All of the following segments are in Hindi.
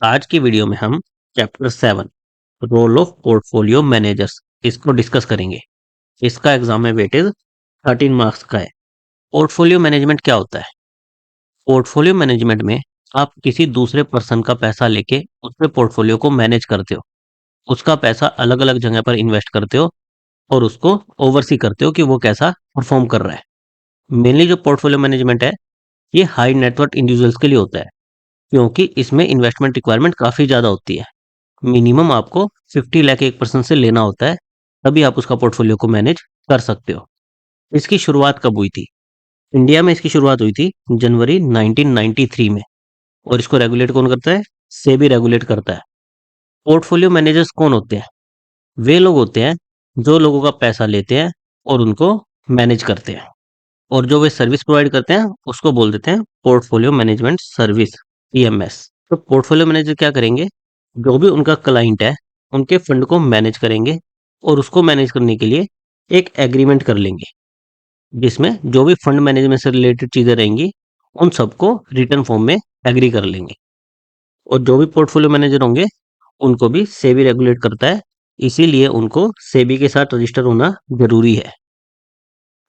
आज की वीडियो में हम chapter 7 role of portfolio managers इसको डिस्कस करेंगे। इसका एग्जाम में वेटेज 13 मार्क्स का है। पोर्टफोलियो मैनेजमेंट क्या होता है? पोर्टफोलियो मैनेजमेंट में आप किसी दूसरे पर्सन का पैसा लेके उसके पोर्टफोलियो को मैनेज करते हो। उसका पैसा अलग अलग जगह पर इन्वेस्ट करते हो और उसको ओवरसी करते हो कि वो कैसा परफॉर्म कर रहा है। मेनली जो पोर्टफोलियो मैनेजमेंट है ये हाई नेटवर्थ इंडिविजुअल्स के लिए होता है, क्योंकि इसमें इन्वेस्टमेंट रिक्वायरमेंट काफ़ी ज़्यादा होती है। मिनिमम आपको 50 लाख एक पर्सन से लेना होता है, तभी आप उसका पोर्टफोलियो को मैनेज कर सकते हो। इसकी शुरुआत कब हुई थी? इंडिया में इसकी शुरुआत हुई थी जनवरी 1993 में। और इसको रेगुलेट कौन करता है? सेबी रेगुलेट करता है। पोर्टफोलियो मैनेजर्स कौन होते हैं? वे लोग होते हैं जो लोगों का पैसा लेते हैं और उनको मैनेज करते हैं, और जो वे सर्विस प्रोवाइड करते हैं उसको बोल देते हैं पोर्टफोलियो मैनेजमेंट सर्विस, पीएमएस। तो पोर्टफोलियो मैनेजर क्या करेंगे? जो भी उनका क्लाइंट है उनके फंड को मैनेज करेंगे और उसको मैनेज करने के लिए एक एग्रीमेंट कर लेंगे, जिसमें जो भी फंड मैनेजमेंट से रिलेटेड चीजें रहेंगी उन सबको रिटर्न फॉर्म में एग्री कर लेंगे। और जो भी पोर्टफोलियो मैनेजर होंगे उनको भी सेबी रेगुलेट करता है, इसीलिए उनको सेबी के साथ रजिस्टर होना जरूरी है।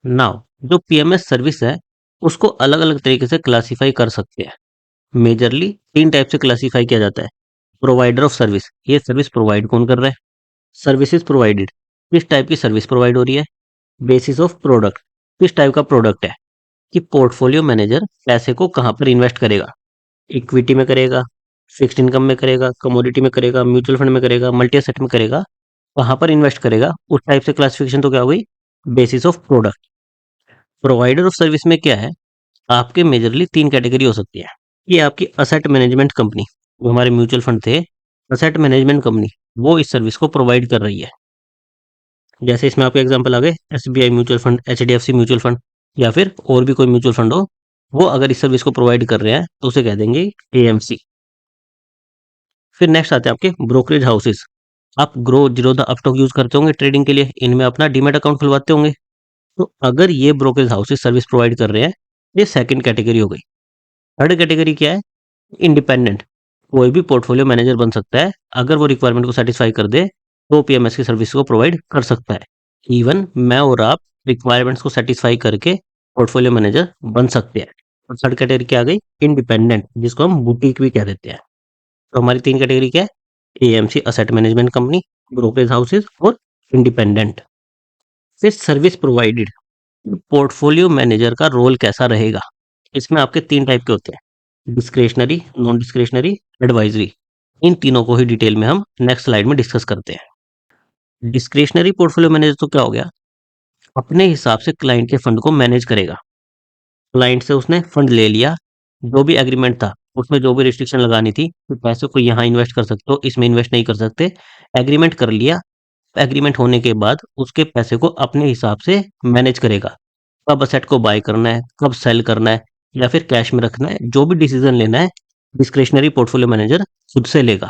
नाउ जो पीएमएस सर्विस है उसको अलग अलग तरीके से क्लासीफाई कर सकते हैं। मेजरली 3 टाइप से क्लासीफाई किया जाता है। प्रोवाइडर ऑफ सर्विस, ये सर्विस प्रोवाइड कौन कर रहा है? सर्विसेज प्रोवाइडेड, किस टाइप की सर्विस प्रोवाइड हो रही है? बेसिस ऑफ प्रोडक्ट, किस टाइप का प्रोडक्ट है? कि पोर्टफोलियो मैनेजर पैसे को कहाँ पर इन्वेस्ट करेगा? इक्विटी में करेगा, फिक्स्ड इनकम में करेगा, कमोडिटी में करेगा, म्यूचुअल फंड में करेगा, मल्टी एसेट में करेगा, कहाँ पर इन्वेस्ट करेगा? उस टाइप से क्लासिफिकेशन तो क्या हो गई? Basis of product. Provider of service में क्या है? आपके मेजरली 3 कैटेगरी हो सकती है। ये आपकी असेट मैनेजमेंट कंपनी, जो हमारे म्यूचुअल फंड थे, असेट मैनेजमेंट कंपनी वो इस सर्विस को प्रोवाइड कर रही है। जैसे इसमें आपके एग्जांपल आ गए SBI mutual fund, HDFC mutual fund, या फिर और भी कोई म्यूचुअल फंड हो, वो अगर इस सर्विस को प्रोवाइड कर रहे हैं तो उसे कह देंगे एएमसी। फिर नेक्स्ट आते हैं आपके ब्रोकरेज हाउसेस। आप ग्रो, जीरोधा, अपस्टॉक यूज करते होंगे ट्रेडिंग के लिए, इनमें अपना डीमैट अकाउंट खुलवाते होंगे। तो अगर ये ब्रोकरेज हाउसेस सर्विस प्रोवाइड कर रहे हैं, ये सेकंड कैटेगरी हो गई। थर्ड कैटेगरी क्या है? इंडिपेंडेंट। कोई भी पोर्टफोलियो मैनेजर बन सकता है, अगर वो रिक्वायरमेंट को सेटिस्फाई कर दे तो पीएमएस की सर्विस को प्रोवाइड कर सकता है। इवन मैं और आप रिक्वायरमेंट्स को सेटिस्फाई करके पोर्टफोलियो मैनेजर बन सकते हैं। और थर्ड कैटेगरी क्या आ गई? इंडिपेंडेंट, जिसको हम बुटीक भी कह देते हैं। तो हमारी 3 कैटेगरी क्या है? AMC asset management company, brokerage houses और इंडिपेंडेंट। फिर सर्विस प्रोवाइडेड। पोर्टफोलियो मैनेजर का रोल कैसा रहेगा? इसमें आपके 3 टाइप के होते हैं, डिस्क्रेशनरी, नॉन डिस्क्रेशनरी, एडवाइजरी। इन तीनों को ही डिटेल में हम नेक्स्ट स्लाइड में डिस्कस करते हैं। डिस्क्रेशनरी पोर्टफोलियो मैनेजर तो क्या हो गया? अपने हिसाब से क्लाइंट के फंड को मैनेज करेगा। क्लाइंट से उसने फंड ले लिया, जो भी एग्रीमेंट था उसमें जो भी रिस्ट्रिक्शन लगानी थी कि पैसे को यहाँ इन्वेस्ट कर सकते हो, इसमें इन्वेस्ट नहीं कर सकते, एग्रीमेंट कर लिया। एग्रीमेंट होने के बाद उसके पैसे को अपने हिसाब से मैनेज करेगा। कब असेट को बाय करना है, कब सेल करना है, या फिर कैश में रखना है, जो भी डिसीजन लेना है डिस्क्रिशनरी पोर्टफोलियो मैनेजर खुद से लेगा।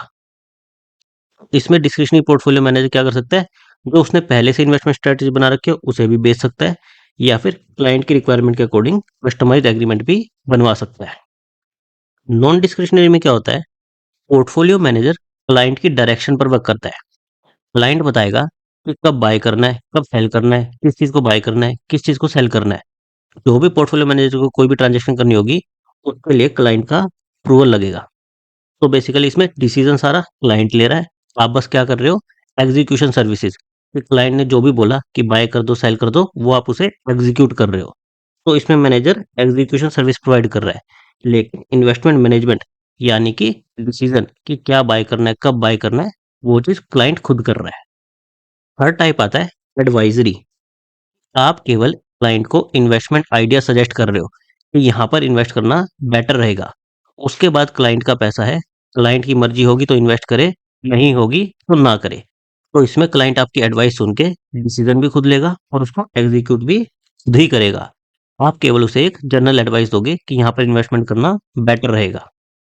इसमें डिस्क्रिशनरी पोर्टफोलियो मैनेजर क्या कर सकता है? जो उसने पहले से इन्वेस्टमेंट स्ट्रेटजी बना रखी है उसे भी बेच सकता है, या फिर क्लाइंट की रिक्वायरमेंट के अकॉर्डिंग कस्टमाइज एग्रीमेंट भी बनवा सकता है। नॉन डिस्क्रिशनरी में क्या होता है? पोर्टफोलियो मैनेजर क्लाइंट की डायरेक्शन पर वर्क करता है। क्लाइंट बताएगा कि कब बाय करना है, कब सेल करना है, किस चीज़ को बाय करना है, किस चीज़ को सेल करना है। जो भी पोर्टफोलियो मैनेजर को कोई भी ट्रांजैक्शन करनी होगी, उसके लिए क्लाइंट का अप्रूवल लगेगा। तो बेसिकली इसमें डिसीजन सारा क्लाइंट ले रहा है, आप बस क्या कर रहे हो? Execution services. कि क्लाइंट ने जो भी बोला कि बाय कर दो, सेल कर दो, वो आप उसे एग्जीक्यूट कर रहे हो। तो इसमें मैनेजर एग्जीक्यूशन सर्विस प्रोवाइड कर रहा है। लेकिन इन्वेस्टमेंट मैनेजमेंट, यानी कि डिसीजन कि क्या बाय करना है, कब बाय करना है, वो चीज़ क्लाइंट खुद कर रहा है। हर टाइप आता है एडवाइजरी। आप केवल क्लाइंट को इन्वेस्टमेंट आइडिया सजेस्ट कर रहे हो कि यहाँ पर इन्वेस्ट करना बेटर रहेगा। उसके बाद क्लाइंट का पैसा है, क्लाइंट की मर्जी होगी तो इन्वेस्ट करे, नहीं होगी तो ना करे। तो इसमें क्लाइंट आपकी एडवाइस सुन के डिसीजन भी खुद लेगा और उसको एग्जीक्यूट भी खुद ही करेगा। आप केवल उसे एक जनरल एडवाइस दोगे कि यहाँ पर इन्वेस्टमेंट करना बेटर रहेगा।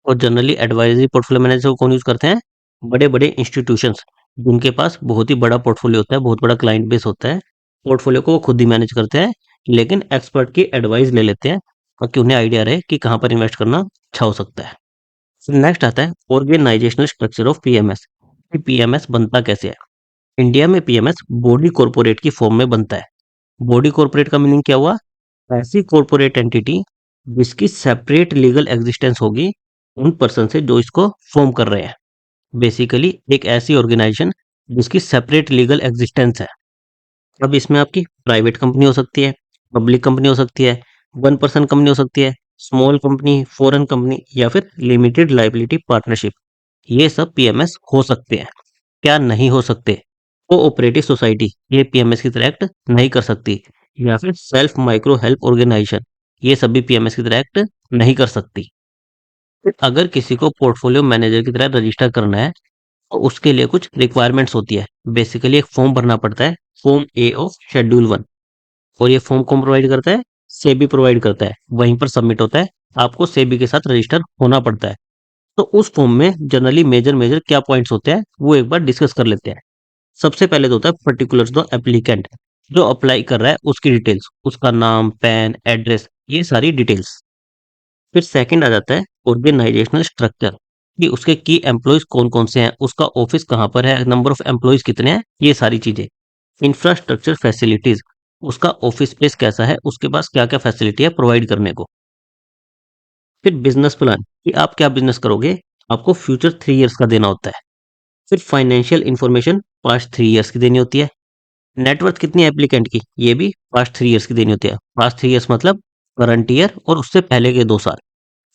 और जनरली एडवाइजरी पोर्टफोलियो मैनेजर को कौन यूज करते हैं? बड़े बड़े इंस्टीट्यूशंस, जिनके पास बहुत ही बड़ा पोर्टफोलियो होता है, बहुत बड़ा क्लाइंट बेस होता है। पोर्टफोलियो को वो खुद ही मैनेज करते हैं, लेकिन एक्सपर्ट की एडवाइस ले लेते हैं ताकि उन्हें आइडिया रहे कि कहाँ पर इन्वेस्ट करना अच्छा हो सकता है। नेक्स्ट आता है organizational structure of PMS. PMS बनता कैसे है? इंडिया में पीएमएस बॉडी कॉर्पोरेट की फॉर्म में बनता है। बॉडी कॉर्पोरेट का मीनिंग क्या हुआ? ऐसी कॉर्पोरेट एंटिटी जिसकी सेपरेट लीगल एग्जिस्टेंस होगी उन पर्सन से जो इसको फॉर्म कर रहे हैं। बेसिकली एक ऐसी ऑर्गेनाइजेशन जिसकी सेपरेट लीगल एग्जिस्टेंस है। अब इसमें आपकी प्राइवेट कंपनी हो सकती है, पब्लिक कंपनी हो सकती है, वन पर्सन कंपनी हो सकती है, स्मॉल कंपनी, फॉरेन कंपनी या फिर लिमिटेड लाइबिलिटी पार्टनरशिप। ये सब पीएमएस हो सकते हैं। क्या नहीं हो सकते? कोऑपरेटिव सोसाइटी ये पीएमएस की तरह एक्ट नहीं कर सकती, या फिर सेल्फ माइक्रो हेल्प ऑर्गेनाइजेशन ये सब भी पीएमएस की तरह एक्ट नहीं कर सकती। फिर अगर किसी को पोर्टफोलियो मैनेजर की तरह रजिस्टर करना है तो उसके लिए कुछ रिक्वायरमेंट्स होती है। बेसिकली एक फॉर्म भरना पड़ता है, फॉर्म ए ऑफ शेड्यूल 1। और ये फॉर्म कौन प्रोवाइड करता है? सेबी प्रोवाइड करता है। वहीं पर सबमिट होता है, आपको सेबी के साथ रजिस्टर होना पड़ता है। तो उस फॉर्म में जनरली मेजर मेजर क्या पॉइंट्स होते हैं वो एक बार डिस्कस कर लेते हैं। सबसे पहले तो होता है पर्टिकुलर्स द एप्लीकेंट, जो अप्लाई कर रहा है उसकी डिटेल्स, उसका नाम, पैन, एड्रेस, ये सारी डिटेल्स। फिर सेकंड आ जाता है ऑर्गेनाइजेशनल स्ट्रक्चर, कि उसके की एम्प्लॉयज कौन कौन से हैं, उसका ऑफिस कहाँ पर है, नंबर ऑफ एम्प्लॉयज कितने हैं, ये सारी चीजें। इंफ्रास्ट्रक्चर फैसिलिटीज, उसका ऑफिस स्पेस कैसा है, उसके पास क्या क्या फैसिलिटी है प्रोवाइड करने को। फिर बिजनेस प्लान, कि आप क्या बिजनेस करोगे, आपको फ्यूचर 3 इयर्स का देना होता है। फिर फाइनेंशियल इंफॉर्मेशन पास्ट 3 इयर्स की देनी होती है। नेटवर्थ कितनी है एप्लीकेंट की, ये भी पास्ट 3 इयर्स की देनी होती है। पास्ट 3 इयर्स मतलब करंट ईयर और उससे पहले के 2 साल।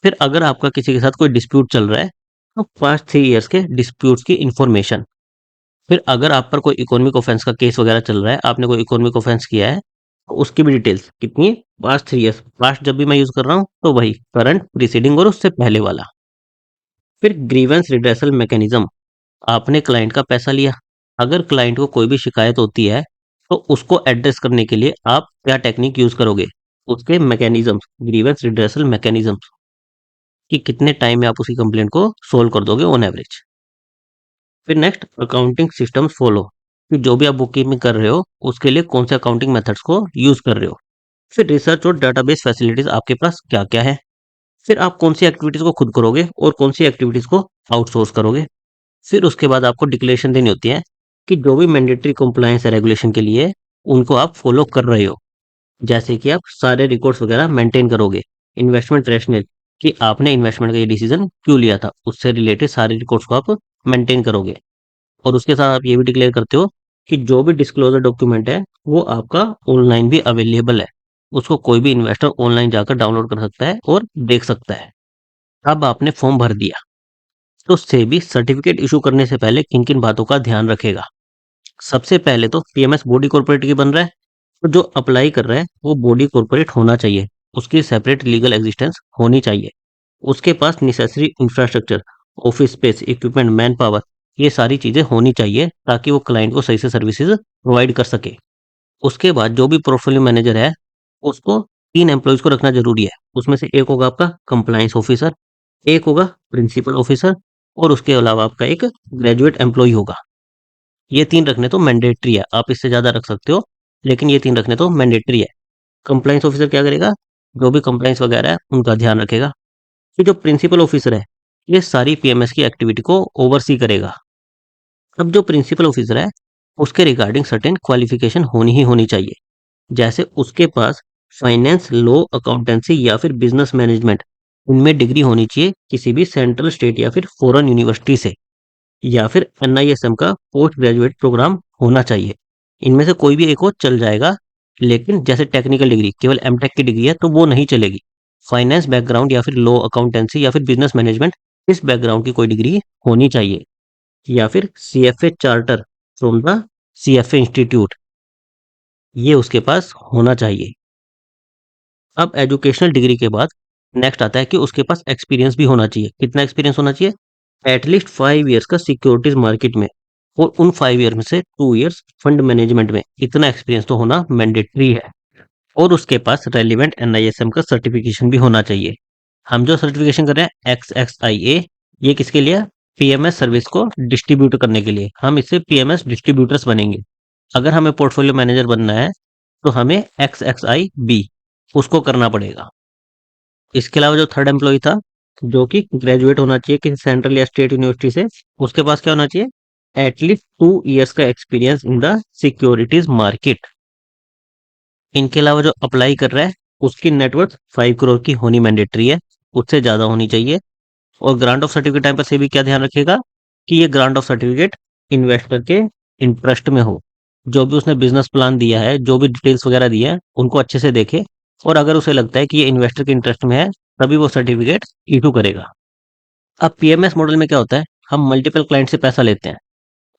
फिर अगर आपका किसी के साथ कोई डिस्प्यूट चल रहा है तो पास्ट 3 इयर्स के डिस्प्यूट्स की इंफॉर्मेशन। फिर अगर आप पर कोई इकोनॉमिक ऑफेंस का केस वगैरह चल रहा है, आपने कोई इकोनॉमिक ऑफेंस किया है, तो उसकी भी डिटेल्स कितनी? Past 3 years. पास्ट जब भी मैं यूज कर रहा हूँ तो वही करंट, प्रीसीडिंग और उससे पहले वाला। फिर ग्रीवेंस रिड्रेसल मैकेनिज्म, आपने क्लाइंट का पैसा लिया, अगर क्लाइंट को कोई भी शिकायत होती है तो उसको एड्रेस करने के लिए आप क्या टेक्निक यूज करोगे, उसके मैकेनिज्म, ग्रीवेंस रिड्रेसल मैकेनिज्म, कि कितने टाइम में आप उसी कंप्लेंट को सोल्व कर दोगे ऑन एवरेज। फिर नेक्स्ट अकाउंटिंग सिस्टम्स फॉलो, कि जो भी आप बुक कीपिंग कर रहे हो उसके लिए कौन से अकाउंटिंग मेथड्स को यूज कर रहे हो। फिर रिसर्च और डेटाबेस फैसिलिटीज आपके पास क्या क्या है। फिर आप कौन सी एक्टिविटीज को खुद करोगे और कौन सी एक्टिविटीज को आउटसोर्स करोगे। फिर उसके बाद आपको डिक्लेरेशन देनी होती है कि जो भी मैंडेटरी कंप्लायंस है रेगुलेशन के लिए उनको आप फॉलो कर रहे हो। जैसे कि आप सारे रिकॉर्ड्स वगैरह मेंटेन करोगे, इन्वेस्टमेंट रैशनल, कि आपने इन्वेस्टमेंट का ये डिसीजन क्यों लिया था, उससे रिलेटेड सारे रिकॉर्ड्स को आप मेंटेन करोगे। और उसके साथ आप ये भी डिक्लेयर करते हो कि जो भी डिस्क्लोजर डॉक्यूमेंट है वो आपका ऑनलाइन भी अवेलेबल है, उसको कोई भी इन्वेस्टर ऑनलाइन जाकर डाउनलोड कर सकता है और देख सकता है। अब आपने फॉर्म भर दिया, तो सेबी सर्टिफिकेट इशू करने से पहले किन किन बातों का ध्यान रखेगा। सबसे पहले तो पीएमएस बॉडी कॉर्पोरेट की बन रहा है, तो जो अप्लाई कर रहा है वो बॉडी कॉर्पोरेट होना चाहिए, उसकी सेपरेट लीगल एग्जिस्टेंस होनी चाहिए, उसके पास necessary infrastructure, office space, equipment, man power, ये सारी चीजें होनी चाहिए ताकि वो क्लाइंट को सही से सर्विसेज प्रोवाइड कर सके। उसके बाद जो भी पोर्टफोलियो मैनेजर है उसको 3 एम्प्लॉयज को रखना जरूरी है। उसमें से एक होगा आपका कंप्लायंस ऑफिसर, एक होगा प्रिंसिपल ऑफिसर, और उसके अलावा आपका एक ग्रेजुएट एम्प्लॉय होगा। ये 3 रखने तो मैंडेटरी है, आप इससे ज्यादा रख सकते हो लेकिन ये 3 रखने तो मैंडेटरी है। कंप्लायंस ऑफिसर क्या करेगा? जो भी कंप्लायंस वगैरह है उनका ध्यान रखेगा। ये जो प्रिंसिपल ऑफिसर है ये सारी पीएमएस की एक्टिविटी को ओवरसी करेगा। अब जो प्रिंसिपल ऑफिसर है उसके रिगार्डिंग सर्टेन क्वालिफिकेशन होनी ही होनी चाहिए। जैसे उसके पास फाइनेंस, लॉ, अकाउंटेंसी या फिर बिजनेस मैनेजमेंट, इनमें डिग्री होनी चाहिए किसी भी सेंट्रल, स्टेट या फिर फॉरेन यूनिवर्सिटी से, या फिर एनआईएसएम का पोस्ट ग्रेजुएट प्रोग्राम होना चाहिए। इनमें से कोई भी एक हो चल जाएगा, लेकिन जैसे टेक्निकल डिग्री केवल एमटेक की डिग्री है तो वो नहीं चलेगी। फाइनेंस बैकग्राउंड या फिर लॉ, अकाउंटेंसी या फिर बिजनेस मैनेजमेंट, इस बैकग्राउंड की कोई डिग्री होनी चाहिए, या फिर CFA charter from the CFA institute, ये उसके पास होना चाहिए। अब एजुकेशनल डिग्री के बाद नेक्स्ट आता है कि उसके पास एक्सपीरियंस भी होना चाहिए। कितना एक्सपीरियंस होना चाहिए? एटलीस्ट 5 इयर्स का सिक्योरिटीज मार्केट में, और उन 5 ईयर में से 2 इयर्स फंड मैनेजमेंट में। इतना एक्सपीरियंस तो होना मैंडेटरी है। और उसके पास रेलिवेंट एनआईएसएम का सर्टिफिकेशन भी होना चाहिए। हम जो सर्टिफिकेशन कर रहे हैं XXIA, ये किसके लिए? पीएमएस सर्विस को डिस्ट्रीब्यूट करने के लिए। हम इससे पीएमएस डिस्ट्रीब्यूटर्स बनेंगे। अगर हमें पोर्टफोलियो मैनेजर बनना है तो हमें XXIB उसको करना पड़ेगा। इसके अलावा जो थर्ड एम्प्लॉय था जो कि ग्रेजुएट होना चाहिए किसी सेंट्रल या स्टेट यूनिवर्सिटी से। उसके पास क्या होना चाहिए, एटलीस्ट 2 इयर्स का experience in the securities market. इनके अलावा जो अप्लाई कर रहा है उसकी नेटवर्थ 5 करोड़ की होनी मैंडेटरी है, उससे ज्यादा होनी चाहिए। और ग्रांट ऑफ सर्टिफिकेट टाइम पर से भी क्या ध्यान रखेगा कि ये ग्रांट ऑफ सर्टिफिकेट इन्वेस्टर के इंटरेस्ट में हो। जो भी उसने बिजनेस प्लान दिया है, जो भी डिटेल्स वगैरह दिया है, उनको अच्छे से देखे। और अगर उसे लगता है कि ये इन्वेस्टर के इंटरेस्ट में है, तभी वो सर्टिफिकेट इशू करेगा। अब पीएमएस मॉडल में क्या होता है, हम मल्टीपल क्लाइंट से पैसा लेते हैं।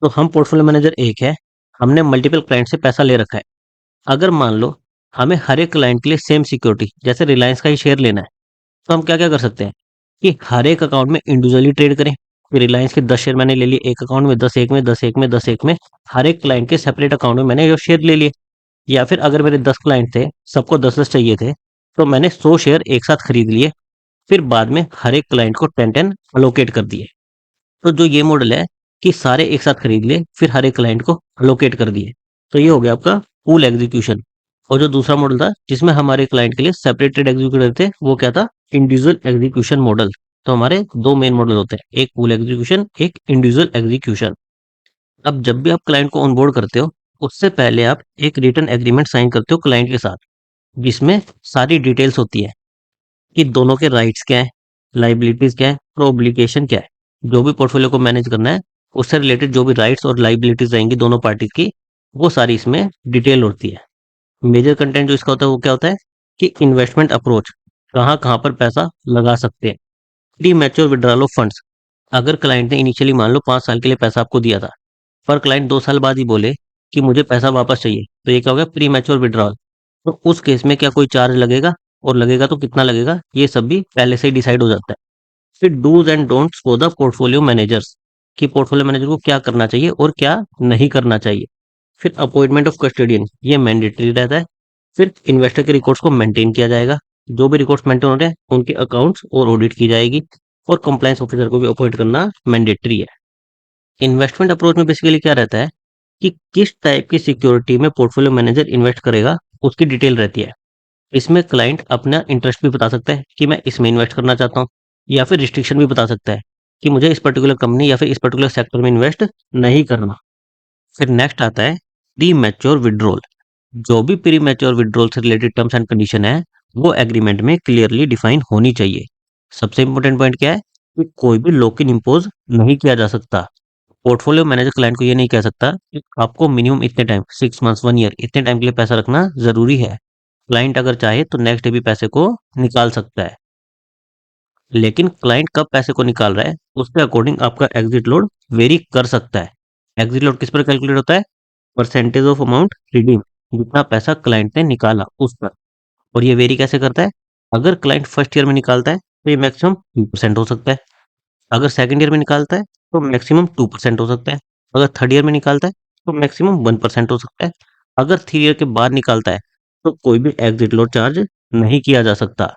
तो हम पोर्टफोलियो मैनेजर एक है, हमने मल्टीपल क्लाइंट से पैसा ले रखा है। अगर मान लो हमें हर एक क्लाइंट के लिए सेम सिक्योरिटी जैसे रिलायंस का ही शेयर लेना है, तो हम क्या क्या कर सकते हैं कि हर एक अकाउंट में इंडिविजुअली ट्रेड करें। रिलायंस के 10 शेयर मैंने ले लिए एक अकाउंट में, 10 एक में, 10 एक में, 10 एक में, हर एक क्लाइंट के सेपरेट अकाउंट में मैंने ये शेयर ले लिए। या फिर अगर मेरे 10 क्लाइंट थे, सबको 10 10 चाहिए थे, तो मैंने 100 शेयर एक साथ खरीद लिए। फिर बाद में हर एक क्लाइंट को 10 10 अलोकेट कर दिए। तो जो ये मॉडल है कि सारे एक साथ खरीद लिए फिर हर एक क्लाइंट को अलोकेट कर दिए, तो ये हो गया आपका पूल एग्जीक्यूशन। और जो दूसरा मॉडल था जिसमें हमारे क्लाइंट के लिए सेपरेटेड एग्जीक्यूटर थे, वो क्या था, इंडिविजुअल एग्जीक्यूशन मॉडल। तो हमारे दो मेन मॉडल होते हैं, एक पूल एग्जीक्यूशन, एक इंडिविजुअल एग्जीक्यूशन। अब जब भी आप क्लाइंट को ऑनबोर्ड करते हो, उससे पहले आप एक रिटर्न एग्रीमेंट साइन करते हो क्लाइंट के साथ, जिसमें सारी डिटेल्स होती है कि दोनों के राइट्स क्या है, लाइबिलिटीज क्या है और ऑब्लिगेशन क्या है। जो भी पोर्टफोलियो को मैनेज करना है, उससे रिलेटेड जो भी राइट्स और लाइबिलिटीज रहेंगी दोनों पार्टी की, वो सारी इसमें डिटेल होती है। मेजर कंटेंट जो इसका होता है वो क्या होता है कि इन्वेस्टमेंट अप्रोच, कहाँ कहाँ पर पैसा लगा सकते हैं। Pre mature withdrawal of funds, अगर क्लाइंट ने इनिशियली मान लो 5 साल के लिए पैसा आपको दिया था, पर क्लाइंट 2 साल बाद ही बोले कि मुझे पैसा वापस चाहिए, तो ये क्या हो गया, प्री मैच्योर विड्रॉल। तो उस केस में क्या कोई चार्ज लगेगा, और लगेगा तो कितना लगेगा, ये सब भी पहले से ही डिसाइड हो जाता है। फिर dos and don'ts for the portfolio managers, कि पोर्टफोलियो मैनेजर को क्या करना चाहिए और क्या नहीं करना चाहिए। फिर अपॉइंटमेंट ऑफ कस्टोडियन, ये मैंडेटरी रहता है। फिर इन्वेस्टर के रिकॉर्ड्स को मेंटेन किया जाएगा, जो भी रिकॉर्ड्स मेंटेन हो रहे हैं उनके अकाउंट्स और ऑडिट की जाएगी। और कंप्लायंस ऑफिसर को भी अपॉइंट करना मैंडेटरी है। इन्वेस्टमेंट अप्रोच में बेसिकली क्या रहता है कि किस टाइप की सिक्योरिटी में पोर्टफोलियो मैनेजर इन्वेस्ट करेगा, उसकी डिटेल रहती है। इसमें क्लाइंट अपना इंटरेस्ट भी बता सकता है कि मैं इसमें इन्वेस्ट करना चाहता हूँ, या फिर रिस्ट्रिक्शन भी बता सकता है कि मुझे इस पर्टिकुलर कंपनी या फिर इस पर्टिकुलर सेक्टर में इन्वेस्ट नहीं करना। फिर नेक्स्ट आता है प्री मैच्योर विड्रॉल। जो भी प्री मैच्योर विड्रॉल से रिलेटेड टर्म्स एंड कंडीशन है, वो एग्रीमेंट में क्लियरली डिफाइन होनी चाहिए। सबसे इंपॉर्टेंट पॉइंट क्या है कि कोई भी लॉक इन इम्पोज नहीं किया जा सकता। पोर्टफोलियो मैनेजर क्लाइंट को ये नहीं कह सकता कि आपको मिनिमम इतने टाइम, 6 मंथ्स, 1 ईयर, इतने टाइम के लिए पैसा रखना जरूरी है। क्लाइंट अगर चाहे तो नेक्स्ट डे भी पैसे को निकाल सकता है। लेकिन क्लाइंट कब पैसे को निकाल रहा है, उसके अकॉर्डिंग आपका एग्जिट लोड वेरी कर सकता है। एग्जिट लोड किस पर कैलकुलेट होता है, परसेंटेज ऑफ अमाउंट रिडीम, जितना पैसा क्लाइंट ने निकाला उस पर। और ये वेरी कैसे करता है, अगर क्लाइंट फर्स्ट ईयर में निकालता है तो ये मैक्सिमम 2% हो सकता है। अगर सेकंड ईयर में निकालता है तो मैक्सिमम 2% हो सकता है। अगर थर्ड ईयर में निकालता है तो मैक्सिमम 1% हो सकता है। अगर 3 ईयर के बाद निकालता है तो कोई भी एग्जिट लोड चार्ज नहीं किया जा सकता।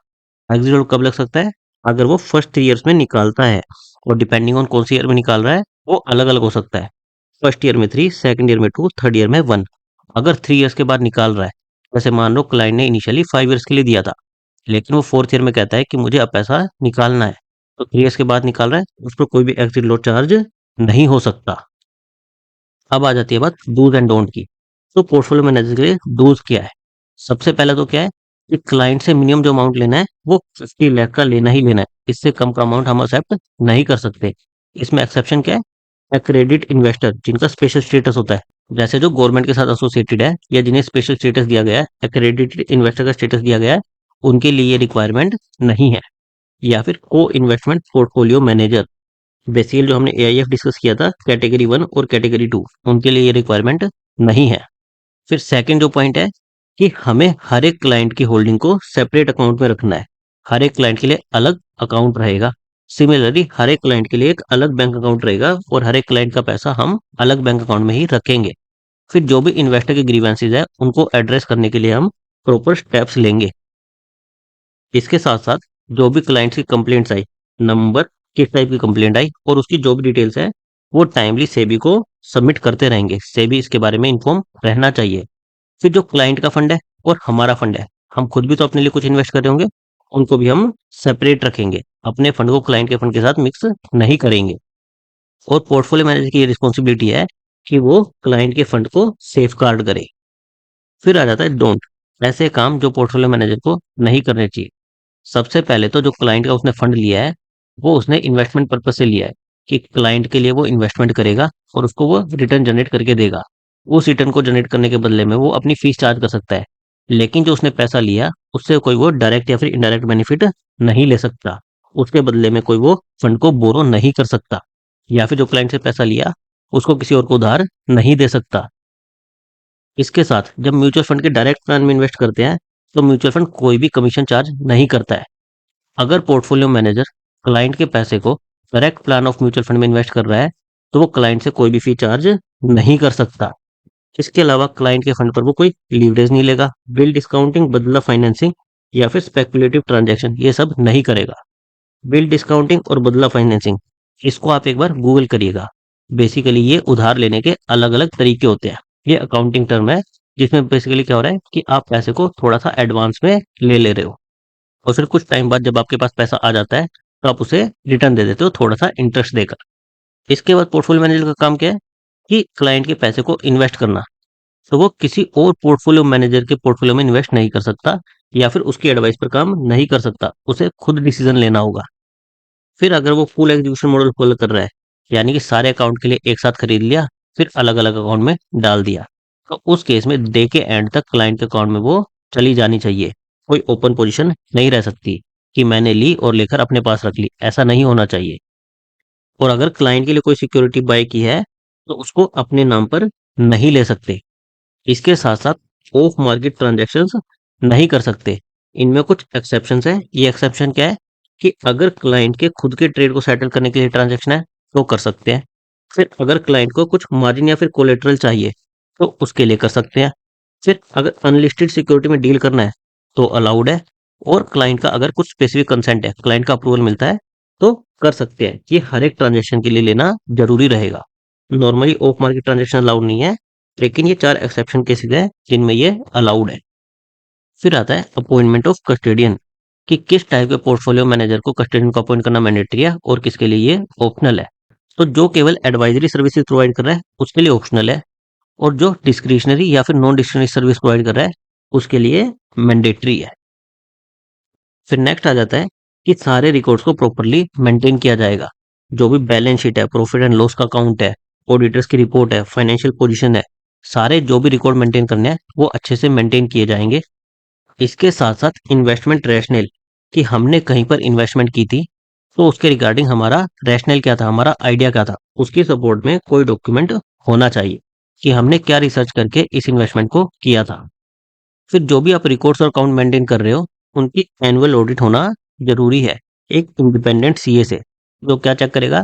एग्जिट लोड कब लग सकता है, अगर वो फर्स्ट 3 ईयर्स में निकालता है। और डिपेंडिंग ऑन कौन सी ईयर में निकाल रहा है, वो अलग अलग हो सकता है। फर्स्ट ईयर में 3, सेकंड ईयर में 2, थर्ड ईयर में 1। अगर 3 ईयर्स के बाद निकाल रहा है, जैसे मान लो क्लाइंट ने इनिशियली 5 ईयर्स के लिए दिया था, लेकिन वो फोर्थ ईयर में कहता है कि मुझे अब पैसा निकालना है, तो 3 ईयर्स के बाद निकाल रहा है, उस पर कोई भी एग्जिट लोड चार्ज नहीं हो सकता। अब आ जाती है बात डूज एंड डोंट की। तो पोर्टफोलियो मैनेजर के लिए डूज क्या है, सबसे पहले तो क्या है कि क्लाइंट से मिनिमम जो अमाउंट लेना है वो 50 लाख का लेना ही लेना है। इससे कम का अमाउंट हम एक्सेप्ट नहीं कर सकते। इसमें एक्सेप्शन क्या है, एक्रेडिट इन्वेस्टर जिनका स्पेशल स्टेटस होता है, जैसे जो गवर्नमेंट के साथ एसोसिएटेड है या जिन्हें स्पेशल स्टेटस दिया गया है, एक्रेडिटेड इन्वेस्टर का स्टेटस दिया गया है, उनके लिए ये रिक्वायरमेंट नहीं है। या फिर को इन्वेस्टमेंट पोर्टफोलियो मैनेजर, बेसिकली जो हमने एआईएफ डिस्कस किया था कैटेगरी 1 और कैटेगरी 2, उनके लिए ये रिक्वायरमेंट नहीं है। फिर सेकंड जो पॉइंट है कि हमें हर एक क्लाइंट की होल्डिंग को सेपरेट अकाउंट में रखना है। हर एक क्लाइंट के लिए अलग अकाउंट रहेगा। सिमिलरली हर एक क्लाइंट के लिए एक अलग बैंक अकाउंट रहेगा, और हर एक क्लाइंट का पैसा हम अलग बैंक अकाउंट में ही रखेंगे। फिर जो भी इन्वेस्टर के ग्रीवेंसेज है उनको एड्रेस करने के लिए हम प्रॉपर स्टेप्स लेंगे। इसके साथ साथ जो भी क्लाइंट्स की कंप्लेंट्स आई, नंबर, किस टाइप की कंप्लेंट आई और उसकी जो भी डिटेल्स है, वो टाइमली सेबी को सबमिट करते रहेंगे। सेबी इसके बारे में इन्फॉर्म रहना चाहिए। फिर जो क्लाइंट का फंड है और हमारा फंड है, हम खुद भी तो अपने लिए कुछ इन्वेस्ट कर रहे होंगे, उनको भी हम सेपरेट रखेंगे। अपने फंड को क्लाइंट के फंड के साथ मिक्स नहीं करेंगे। और पोर्टफोलियो मैनेजर की ये रिस्पॉन्सिबिलिटी है कि वो क्लाइंट के फंड को सेफ गार्ड करे। फिर आ जाता है डोंट, ऐसे काम जो पोर्टफोलियो मैनेजर को नहीं करने चाहिए। सबसे पहले तो जो क्लाइंट का उसने फंड लिया है वो उसने इन्वेस्टमेंट पर्पज से लिया है कि क्लाइंट के लिए वो इन्वेस्टमेंट करेगा और उसको वो रिटर्न जनरेट करके देगा। उस रिटर्न को जनरेट करने के बदले में वो अपनी फीस चार्ज कर सकता है, लेकिन जो उसने पैसा लिया उससे कोई वो डायरेक्ट या फिर इनडायरेक्ट बेनिफिट नहीं ले सकता। उसके बदले में कोई वो फंड को बोरो नहीं कर सकता, या फिर जो क्लाइंट से पैसा लिया उसको किसी और को उधार नहीं दे सकता। इसके साथ जब म्यूचुअल फंड के डायरेक्ट प्लान में इन्वेस्ट करते हैं तो म्यूचुअल फंड कोई भी कमीशन चार्ज नहीं करता है। अगर पोर्टफोलियो मैनेजर क्लाइंट के पैसे को direct plan of mutual fund में इन्वेस्ट कर रहा है तो वो क्लाइंट से कोई भी फी चार्ज नहीं कर सकता। इसके अलावा क्लाइंट के फंड पर वो कोई लीवरेज नहीं लेगा, बिल डिस्काउंटिंग, बदला फाइनेंसिंग या फिर स्पेकुलेटिव ट्रांजैक्शन ये सब नहीं करेगा। बिल डिस्काउंटिंग और बदला फाइनेंसिंग, इसको आप एक बार गूगल करिएगा। बेसिकली ये उधार लेने के अलग अलग तरीके होते हैं। ये अकाउंटिंग टर्म है जिसमें बेसिकली क्या हो रहा है कि आप पैसे को थोड़ा सा एडवांस में ले रहे हो और फिर कुछ टाइम बाद जब आपके पास पैसा आ जाता है तो आप उसे रिटर्न दे देते हो थोड़ा सा इंटरेस्ट देकर। इसके बाद पोर्टफोलियो मैनेजर का काम क्या है कि क्लाइंट के पैसे को इन्वेस्ट करना। तो वो किसी और पोर्टफोलियो मैनेजर के पोर्टफोलियो में इन्वेस्ट नहीं कर सकता या फिर उसकी एडवाइस पर काम नहीं कर सकता, उसे खुद डिसीजन लेना होगा। फिर अगर वो फुल एग्जीक्यूशन मॉडल फॉलो कर रहा है, यानी कि सारे अकाउंट के लिए एक साथ खरीद लिया फिर अलग अलग अकाउंट में डाल दिया, तो उस केस में डे के एंड तक क्लाइंट के अकाउंट में वो चली जानी चाहिए। कोई ओपन पोजीशन नहीं रह सकती कि मैंने ली और लेकर अपने पास रख ली, ऐसा नहीं होना चाहिए। और अगर क्लाइंट के लिए कोई सिक्योरिटी बाय की है तो उसको अपने नाम पर नहीं ले सकते। इसके साथ साथ ऑफ मार्केट ट्रांजैक्शंस नहीं कर सकते। इनमें कुछ एक्सेप्शंस है। ये एक्सेप्शन क्या है कि अगर क्लाइंट के खुद के ट्रेड को सेटल करने के लिए ट्रांजैक्शन है तो कर सकते हैं। फिर अगर क्लाइंट को कुछ मार्जिन या फिर कोलेटरल चाहिए तो उसके लिए कर सकते हैं। फिर अगर अनलिस्टेड सिक्योरिटी में डील करना है तो अलाउड है। और क्लाइंट का अगर कुछ स्पेसिफिक कंसेंट है, क्लाइंट का अप्रूवल मिलता है तो कर सकते हैं। ये हर एक ट्रांजैक्शन के लिए लेना जरूरी रहेगा। Normally of market transaction allowed नहीं है, लेकिन ये 4 एक्सेप्शन केसेस हैं जिनमें ये अलाउड है। फिर आता है अपॉइंटमेंट ऑफ कस्टोडियन, कि किस टाइप के पोर्टफोलियो मैनेजर को कस्टोडियन को अपॉइंट करना मैंडेटरी है और किसके लिए ये ऑप्शनल है। तो जो केवल एडवाइजरी सर्विसेज प्रोवाइड कर रहा है उसके लिए ऑप्शनल है, और जो डिस्क्रिशनरी या फिर नॉन डिस्क्रिशनरी सर्विस प्रोवाइड कर रहा है उसके लिए मैंडेटरी है। फिर नेक्स्ट आ जाता है कि सारे रिकॉर्ड्स को प्रॉपरली मेंटेन किया जाएगा। जो भी बैलेंस शीट है, प्रॉफिट एंड लॉस का अकाउंट है, ऑडिटर्स की रिपोर्ट है, फाइनेंशियल पोजीशन है, सारे जो भी रिकॉर्ड मेंटेन करने हैं वो अच्छे से मेंटेन किए जाएंगे। इसके साथ साथ इन्वेस्टमेंट रैशनल, कि हमने कहीं पर इन्वेस्टमेंट की थी तो उसके रिगार्डिंग हमारा रैशनल क्या था, हमारा आइडिया क्या था, उसकी सपोर्ट में कोई डॉक्यूमेंट होना चाहिए कि हमने क्या रिसर्च करके इस इन्वेस्टमेंट को किया था। फिर जो भी आप रिकॉर्ड्स और अकाउंट मेंटेन कर रहे हो उनकी एनुअल ऑडिट होना जरूरी है, एक इंडिपेंडेंट सीए से, जो क्या चेक करेगा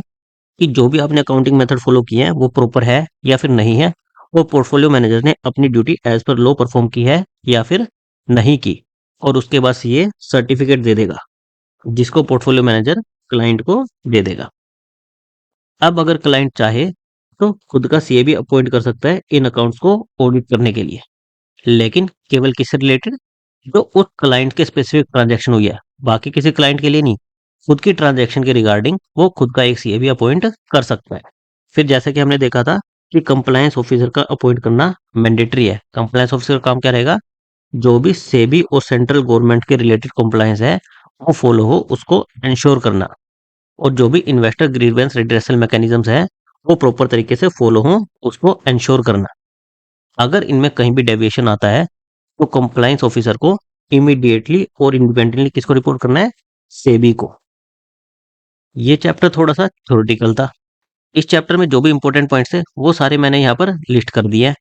कि जो भी आपने अकाउंटिंग मेथड फॉलो किए हैं वो प्रॉपर है या फिर नहीं है, और पोर्टफोलियो मैनेजर ने अपनी duty as per law perform की है या फिर नहीं की। और उसके बाद सीए सर्टिफिकेट दे देगा जिसको पोर्टफोलियो मैनेजर क्लाइंट को दे देगा। अब अगर क्लाइंट चाहे तो खुद का सीए भी अपॉइंट कर सकता है इन अकाउंट्स को ऑडिट करने के लिए, लेकिन केवल किससे रिलेटेड, जो उस क्लाइंट के स्पेसिफिक ट्रांजैक्शन हुई है, बाकी किसी क्लाइंट के लिए नहीं। खुद की ट्रांजैक्शन के रिगार्डिंग वो खुद का एक सीए भी अपॉइंट कर सकता है। फिर जैसे कि हमने देखा था कि कंप्लायंस ऑफिसर का अपॉइंट करना मैंडेटरी है। कंप्लायंस ऑफिसर का काम क्या रहेगा, जो भी सेबी और सेंट्रल गवर्नमेंट के रिलेटेड कंप्लायंस है वो फॉलो हो उसको इंश्योर करना, और जो भी इन्वेस्टर ग्रीवेंस रिड्रेसल मैकेनिज्म्स है वो प्रॉपर तरीके से फॉलो हो उसको इंश्योर करना। अगर इनमें कहीं भी डेविएशन आता है तो कंप्लायंस ऑफिसर को इमीडिएटली और इंडिपेंडेंटली किसको रिपोर्ट करना है, सेबी को। ये चैप्टर थोड़ा सा थ्योरेटिकल था। इस चैप्टर में जो भी इंपॉर्टेंट पॉइंट्स थे वो सारे मैंने यहाँ पर लिस्ट कर दिए हैं।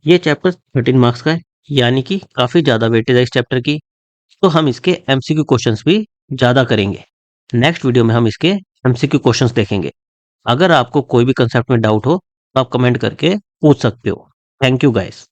ये चैप्टर 13 मार्क्स का है, यानी कि काफी ज्यादा वेटेज है इस चैप्टर की। तो हम इसके एमसीक्यू क्वेश्चंस भी ज्यादा करेंगे। नेक्स्ट वीडियो में हम इसके एमसीक्यू क्वेश्चंस देखेंगे। अगर आपको कोई भी कंसेप्ट में डाउट हो तो आप कमेंट करके पूछ सकते हो। Thank you guys.